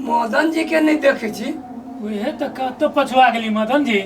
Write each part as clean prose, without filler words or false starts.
मदन जी के नहीं देखे छी। वही तो पछुआ गेली मदन जी।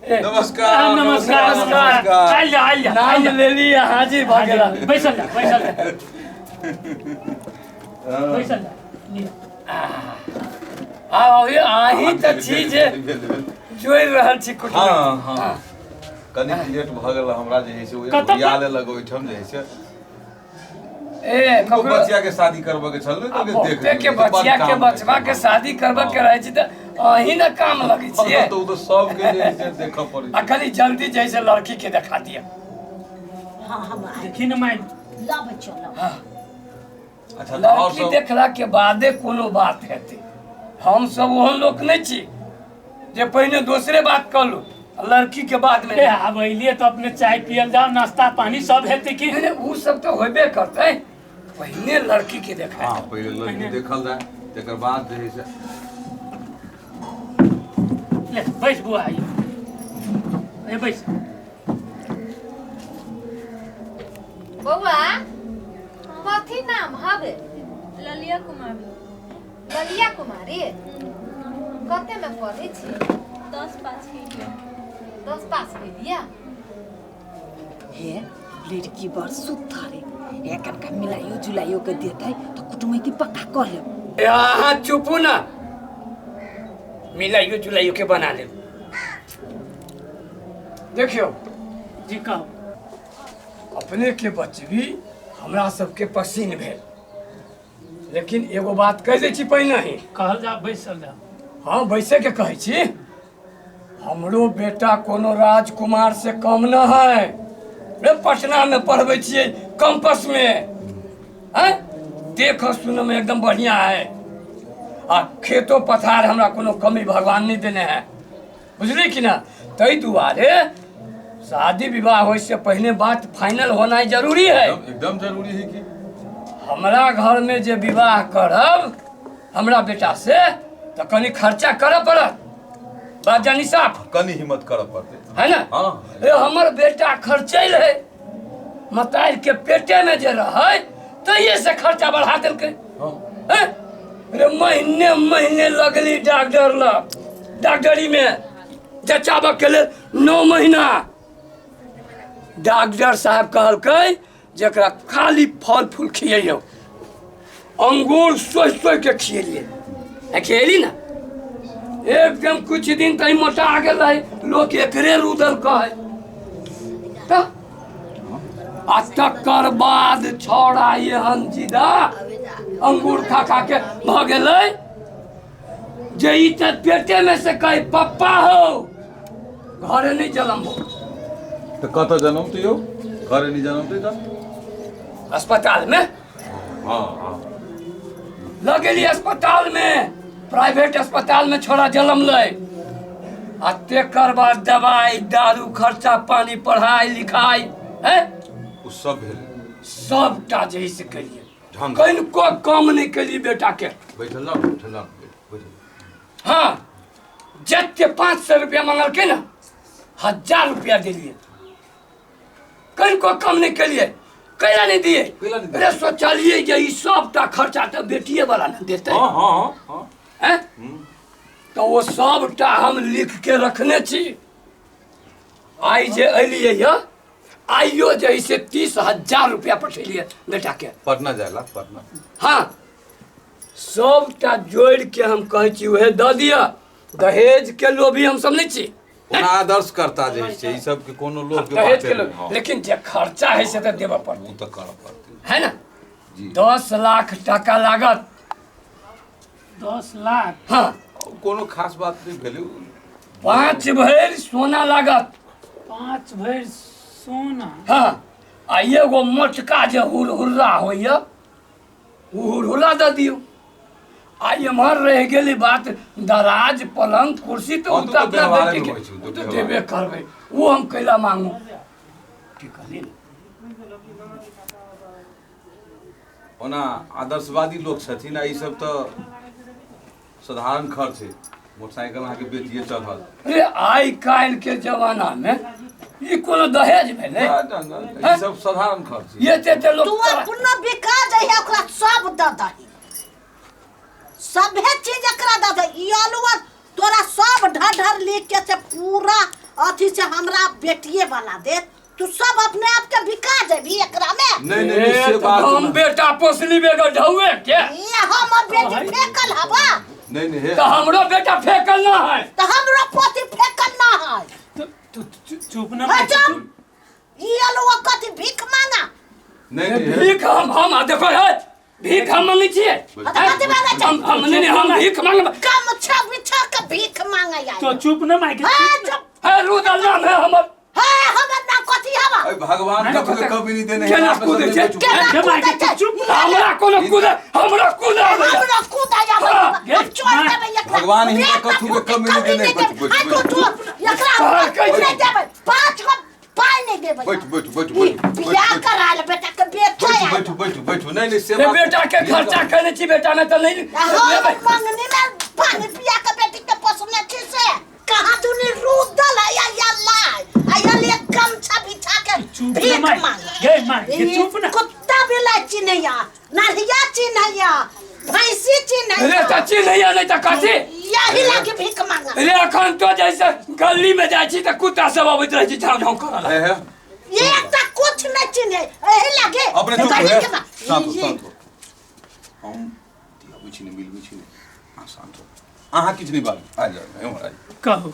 नमस्कार नमस्कार नमस्कार। आइल नाम ले लिया हाजी भागेला। बैसल ये आही त चीज जोड़ रहल छी कुछ। हां कनी लेट भ गेल हमरा जे है से ओ याद लगो ठम जे है से ए ककरो बच्चा के शादी करबे के छल तो देख के बच्चा के बचवा के शादी करबे के रहे छी त अही न काम लगे छी। तो सब के जे है देख पड़ी अखनी जल्दी जैसे लड़की के दिखा दिया। हां हम देखी न माई ला बच्चो ला। अच्छा लड़की देखला के बादे कोनो बात हेते। हम सब ओहन लोग नहीं छी जे पहले दूसरे बात कर लो लड़की के बाद में। अब अइलिए तो अपने चाय पियल जाओ नाश्ता पानी सब हेते कि उ सब तो होबे करते। पहले लड़की के देखा। हां पहले लड़की देखल जाए तकर बाद जे है से ले बैठ बुआ आई ए बैठ बउआ कथी नाम हवे? ललिया कुमारी। ललिया कुमारी कते में पढ़े छी? 10 पास की लिया। 10 पास के लिया। हे लड़की बड़ सुथारे एकन का मिलायो जुलायो के देतै तो कुटुमैती पक्का कर ले। यहाँ चुपू ना मिलाइयो जुलाइयो के बना ले। देखियो जी कहो अपने के बचवी हमरा सबके पसीन भेल, लेकिन एगो बात कह दै छी पहले ही। कहल जा बैसल जा। हाँ बैसे के कहे छी हमरो बेटा कोनो राजकुमार से कम न है। रे पटना में पढ़बे छियै कैंपस में हैं। देख सुन में एकदम बढ़िया है। आ खेतो पथार हमरा कोनो कमी भगवान नहीं देने हैं, बुझली कि ना। तई दुआरे शादी विवाह होय से पहले बात फाइनल होना जरूरी है। एकदम जरूरी है कि हमरा घर में जे विवाह करब हमरा बेटा से तो कनी खर्चा करे पड़त। बात जानी साफ कनी हिम्मत करब पड़ते है ना। हां ए हमर बेटा खर्चैल है मतार के पेटे में जे रहे तइये से खर्चा बढ़ा देलकै। हां रे महीने महीने लगली डॉक्टर लग डॉक्टरी में जचाबे के लिए 9 महीना। डॉक्टर साहब कहलकै जकरा खाली फल फूल खियैयो अंगूर सोच सोच के खियलिए खियली ना एकदम कुछ दिन तई मोटा आ गेल रहे लोग एकरे रुदल कहे तो आ तकर बाद छोड़ा एहन जिदा अंगूर खा खा के भ गेलै जे ई त पेटे में से कहे पप्पा हो घरे नहीं जन्म हो। तो कत जन्म तो यो घरे नहीं जन्म तो अस्पताल में हां हां लगेली अस्पताल में प्राइवेट अस्पताल में छोड़ा जन्म ले। आ तेकर बाद दवाई दारू खर्चा पानी पढ़ाई लिखाई है उ सब भेल सबटा जही से करिए ढंग कहीं को कम नहीं करिए बेटा के। बैठल ना बैठल हाँ जत्ते 500 रुपया मांगल के ना 1000 रुपया दिलिए कहीं को कम नहीं करिए। कैला नहीं दिए अरे सोचलिए जे ई सबटा खर्चा तो बेटिए वाला ना देते। हां हां हां हैं तो वो सबटा हम लिख के रखने छी। आई जे अलिए या आइयो जैसे 30,000 रुपया पठेलिए बेटा के पटना जाएला पटना। हाँ सबटा जोड़ के हम कहे छी उहे द दिया। दहेज के लोभी हम सब नहीं छी। ओना आदर्श करता जे छै ई सब के कोनो लोग के दहेज बात के नहीं। लोग लेकिन जे खर्चा है से तो देबा पड़ते उ तो करब पड़ते है ना। जी 10 लाख टका लागत। 10 लाख हाँ कोनो खास बात नहीं भेलै। 5 भरी सोना लागत। 5 भर सोना। हाँ आ एगो मोटका जे हुरहुरा होइए हुरहुरा दे दियो। आ एम्हर रह गेली बात दराज पलंग कुर्सी तो हाँ, तो अपना व्यवहार बेटे में के होइ छै, तो तो देबे करबै वो हम कैला मांगू की कहली। ओना आदर्शवादी लोग छथिन आ ई सब तो साधारण खर्च है। मोटरसाइकिल अहाँ के बेचिए चढ़ल। अरे आई काल्हि के जमाना में ई कोनो दहेज भेलै। ई सब साधारण खर्च है। ये ते लोग तू अपना बिका जाइए ओकरा सब द दही सभे चीज एकरा दे दे। ई आलूआ तोरा सब ढर लिख के से पूरा अथी से हमरा बेटिए वाला दे। तू सब अपने आप के बिका जेबी एकरा में। नहीं से बात हम बेटा पोसली बेगर ढौए के ये हम बेटी फेकल हवा। नहीं है तो हमरो बेटा फेकल ना है तो हमरो पोती फेकल ना है। तू चुप ना हाँ, चुप। ई आलूआ कथी भीख मांगा। नहीं है भीख हम देखो है भीख हम मांगे छिए कथी मांगे छै? हम नहीं हम भीख मांगे कम छा बिछा के भीख मांगा यार। तो चुप ना माइक हां चुप। है रुदल नाम है हमर हां हमर नाम कथी हवा। अरे भगवान का तुझे कभी नहीं देने केना कूदे छै हमरा कोनो कूदे हमरा कूदे हमरा कूदा जाबे। हम छोड़ देबे एकरा। भगवान ही का तुझे कभी नहीं देने। बैठ तू एकरा नहीं देबे। 5 को पाई नहीं देबे। बैठ बियाह करा ले बेटा के बेटा है। बैठ नहीं से ये बेटा के खर्चा करने छी बेटा में तो नहीं हम मंगनी में पानी पिया के बेटी के पोसने छी से। कहां तूने रुदल आया या लाई आया ले गमछा बिछा के भीख मांग गे माइक चुप ना। कुत्ता बिलाई चिन्हैया नरिया चिन्हैया भैंसी रे चिन्हैया। चाची नहीं है नहीं तो काची यही लाके भीख मांगा। रे अखन तो जैसे गली में जाइ छी त कुत्ता सब आबैत रहै छी झाव झाव करला है ये एकटा कुछ नहीं चिन्हे एही लागे अपने चुप है शांत हम दिया बुझी नहीं मिल बुझी नहीं शांत हो। अहाँ किछ नहीं बात आ जाओ हमरा कहो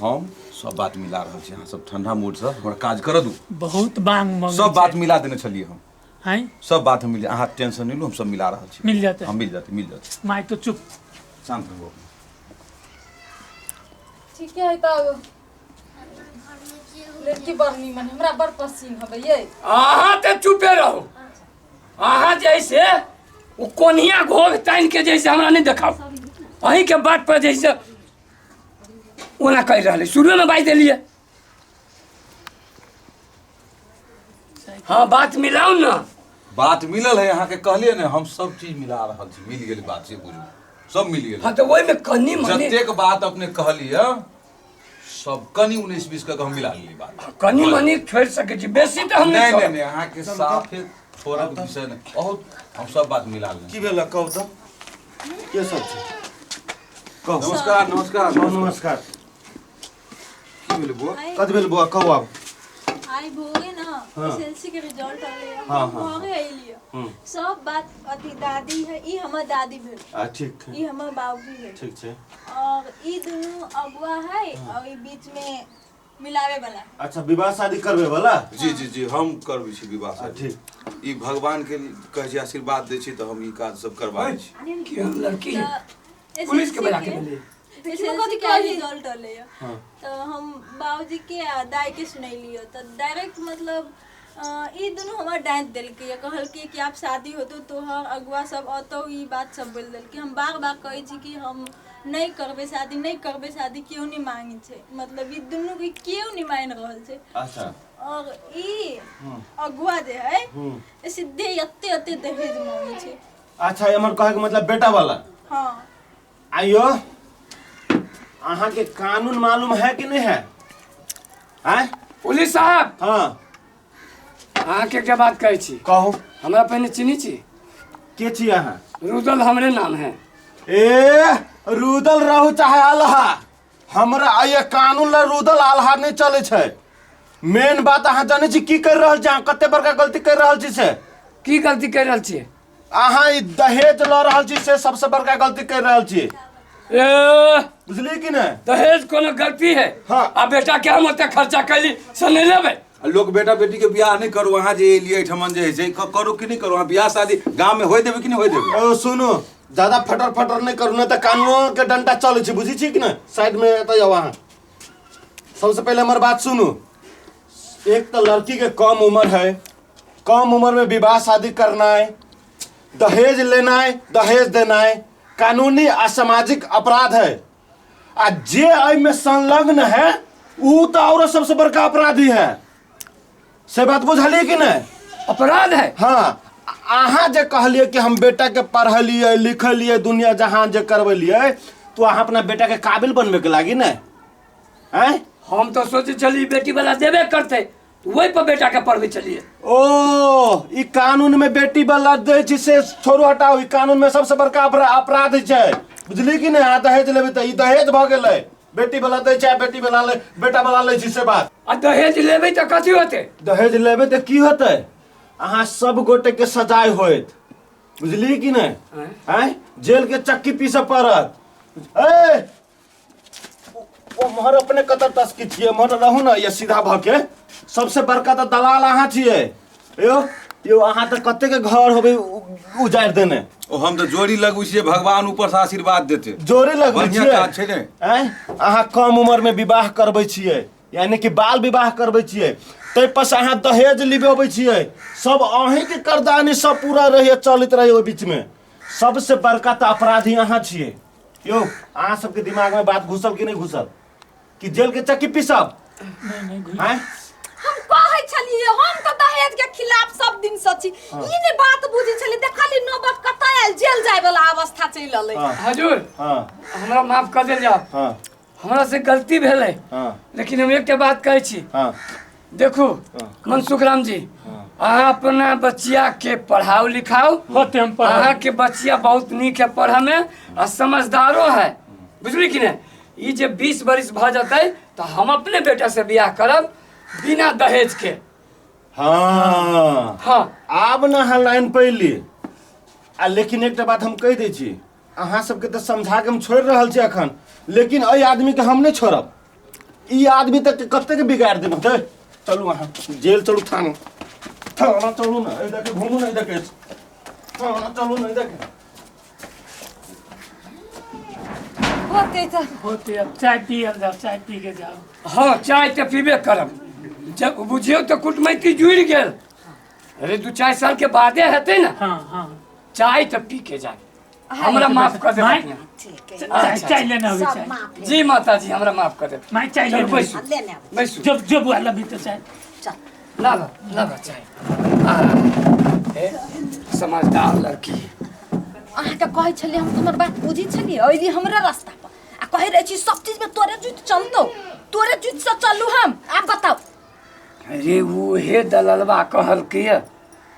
हम सब बात मिला रहल छी। अहाँ सब ठंडा मूड से हमरा काज कर दू। बहुत मांग मांग सब बात मिला देने छलिए हम हैं सब बात हम मिल। अहाँ टेंशन नहीं लो हम सब मिला रहल छी। मिल जाते हम मिल जाते माइक तो चुप। शांत रहो। ठीक है तब लड़की बरनी मन हमरा बड़ पसीन हबे ये। अहाँ ते चुपे रहो अहाँ जैसे वो कोनिया घोग तान के जैसे हमरा नहीं देखाओ अहीं के बात पर जैसे ओना कह रहले शुरू में बात देलिए। हाँ बात मिलाओ ना। बात मिलल है अहाँ के कहलिए ने हम सब चीज मिला रहल छी। मिल गेल बात से बुझू सब मिल गेल। हाँ तो वही में कनी मनी जतेक बात अपने कहलिए सब कनी 19-20 का हम मिला लेली बात। कनी मनी छोड़ सके छी बेसी तो हम नहीं नहीं अहाँ के साफे थोड़ा विषय नहीं बहुत हम सब बात मिला लेली। की भेल कहू तो के सब छै कहू। नमस्कार नमस्कार नमस्कार। की भेल बुआ कथी भेल बुआ कहू आब। आई भोगे ना एसएलसी के रिजल्ट आले हाँ, भोगे आइलियो सब बात अथी दादी है ई हमर दादी भेल ठीक है ई हमर बाबूजी भेल ठीक छै। और ई दोनों अगुआ है और ई बीच में मिलावे वाला। अच्छा विवाह शादी करबे वाला। जी हम करबै छी विवाह से। ठीक ई भगवान के कहै छी आशीर्वाद दै छी तो हम ई काज सब करबाबै छी। कि हम लड़की है पुलिस के बुला के ले एसएलसी के रिजल्ट आले तो हम बाबूजी के दाई के सुनैलियो तो डायरेक्ट मतलब ई दोनों हमार डांट देलकै कहलकै कि आप शादी होतो तोहर अगुआ सब अतौ ई बात सब बोल देलकै। हम बार बार कहै छी कि हम नहीं करबे शादी क्यों नहीं मांगे छे मतलब ई दोनों के क्यों नहीं मान रहल छे। अच्छा और ई अगुआ जे है सीधे एते दहेज मांगे छे। अच्छा एमर कहे के मतलब बेटा वाला। हां आइयो अहाँ के कानून मालूम है कि नहीं है हैं पुलिस साहब। हाँ अहाँ के क्या बात कहै छी कहू। हमरा पहले चिन्ही छी के छी अहाँ। रुदल हमरे नाम है। ए रुदल रहू चाहे आल्हा हमरा आये कानून ला रुदल आल्हा नहीं चले छै। मेन बात अहाँ जाने छी की कर रहल छी अहाँ कते बड़का गलती कर रहल छी से। की गलती कर रहल छी अहाँ ई दहेज ल रहल छी से सबसे बड़का गलती कर रहल छी। बुझली कि नहीं। दहेज कोनो गलती है। हाँ। आ बेटा के हम ओते खर्चा कैली से नहीं लेबै। लोग बेटा बेटी के बियाह नहीं करू अहाँ जे लिए ठमन जे है करू कि नहीं करू अहाँ बियाह शादी गांव में होय देबे कि नहीं होय देबे। ओ सुनो ज्यादा फटर नहीं करू नहीं तो कानून के डंडा चले छी बुझी छी कि नहीं। साइड में एतै जाओ अहाँ। सबसे पहले हमारी बात सुनो। एक तो लड़की के कम उम्र है कम उम्र में विवाह शादी करना है दहेज लेना है दहेज देना है कानूनी असामाजिक अपराध है। आ जे आई में संलग्न है वो तो और सबसे बड़का अपराधी है। से बात बुझलिए कि नहीं। अपराध है। हाँ अहाँ जे कहलिए कि हम बेटा के पढ़लिए लिखलिए दुनिया जहान जे करवलिए तो अहाँ अपना बेटा के काबिल बनबे के लागी ना हैं। हम तो सोचे चली बेटी वाला देबे करते वही पर बेटा के पढ़वे चलिए। ओ ई कानून में बेटी वाला दे छी से छोड़ो हटाओ। ई कानून में सबसे बड़का अपराध छै, बुझली कि नहीं? आ दहेज लेबै त ई दहेज भ गेलै। बेटी वाला दे छै, बेटी वाला ले, बेटा वाला ले छी से बात। आ दहेज लेबै त कथी होते? दहेज लेबै त की होतै? अहाँ सब गोटे के सजाए होइत, बुझली कि नहीं? हैं जेल के चक्की पीसे पड़त। ए ओ मोहर अपने कतर तस्की छिए, मोहर रहू ना ये सीधा भ के। सबसे बड़का तो दलाल अहाँ छिए। यो अहाँ तो कते के घर होबे उजाड़ देने। ओ हम तो जोड़ी लगबै छियै, भगवान ऊपर से आशीर्वाद देते। जोड़ी लगबै बढ़िया छियै, काज छै ने? हैं अहाँ कम उम्र में विवाह करबै छियै, यानी कि बाल विवाह करबै छियै, तै पर से अहाँ दहेज लिबबै छियै। सब अहीं के करदानी सब पूरा रहिए चलित रहे ओइ बीच में। सबसे बड़का तो अपराधी अहाँ छियै। यो अहाँ सबके दिमाग में बात घुसल कि नहीं घुसल कि जेल के चक्की पीसब? हैं हम कहै छलिए हम तो दहेज के खिलाफ सब दिन सची। ई ने बात बुझी छली, देखली नौबत कतै आइल, जेल जाय वाला अवस्था चलि रहलै। हजूर हमरा माफ कर देल जाओ। हमरा से गलती भेलै, लेकिन हम एकटा बात कहै छी। देखू मनसुख राम जी, अहाँ अपना बच्चिया के पढ़ाओ लिखाओ। होते हम पढ़ अहाँ के बच्चिया बहुत नीक है पढ़े में और समझदारो है, बुझली कि नहीं? ई जे 20 बरिस भ जतै तो हम अपने बेटा से बियाह करब बिना दहेज के। हाँ आब न अहाँ लाइन पैली। आ लेकिन एकटा बात हम कह दै छी, अहाँ सबके तो समझा के हम छोड़ रहल छी अखन, लेकिन एहि आदमी के हम नहीं छोड़ब। ई आदमी तक कते के बिगाड़ देब। चलू अहाँ जेल चलू, थाना थाना चलू ना, ए देखे घूमू ना, देखे थाना चलू ना, देखे होते। अब चाय पी अंदर, चाय पी के जाओ। हाँ चाय तो पीबे करब। जब बुझियो तो कुटमैती जुड़ गेल। अरे 2-4 साल के बादे हेतै ना। हाँ चाय तो पी के जाए। हमरा माफ कर माय दे। चाय लेना हो चाय। जी माता जी हमरा माफ कर दे। माय चाय लेना। बैसू लेने बैसू। जो बुआ लबी तो चाय। चल ला चाय। समझदार लड़की। अहाँ के कहै छलिए हम हमर बात बुझी छलिए, ओइली हमरे रास्ता पर आ कहै रहै छी सब चीज में तोरे जुत चलतो, तोरे जुत से चलू हम। आप बताओ। अरे वो हे दलालबा कहल के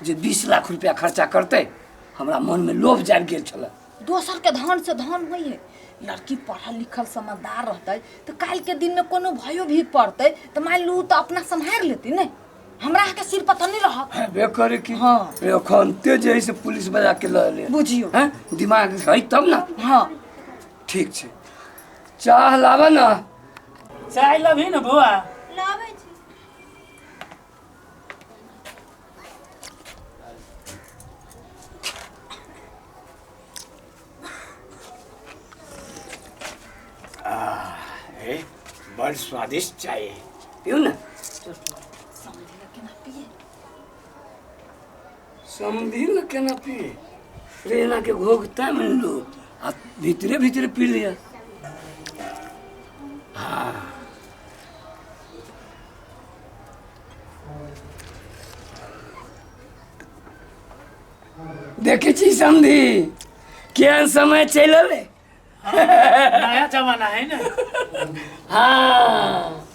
जे 20 लाख रुपया खर्चा करते, हमरा मन में लोभ जाग गेल छल। दोसर के धन से धन होई है। लड़की पढ़ल लिखल समझदार रहते तो काल के दिन में कोनो भयो भी पड़ते तो मान लू तो अपना संभाल लेती नहीं, हमरा के सिर पर तो नहीं रहत। बे करे की हाँ एखन ते जे से पुलिस बजा के ल ले बुझियो। हैं दिमाग है तब ना। हाँ ठीक छे, चाह लावा ना। चाय लबी ना बुआ? लाबै छी। बड़ स्वादिष्ट चाय है, पियो ना। समझी न केना पिए? रेना के घोघता में लो आ भीतरे भीतरे पी लिया। देखे छी समझी केहन समय चल। नया जमाना है ना। हाँ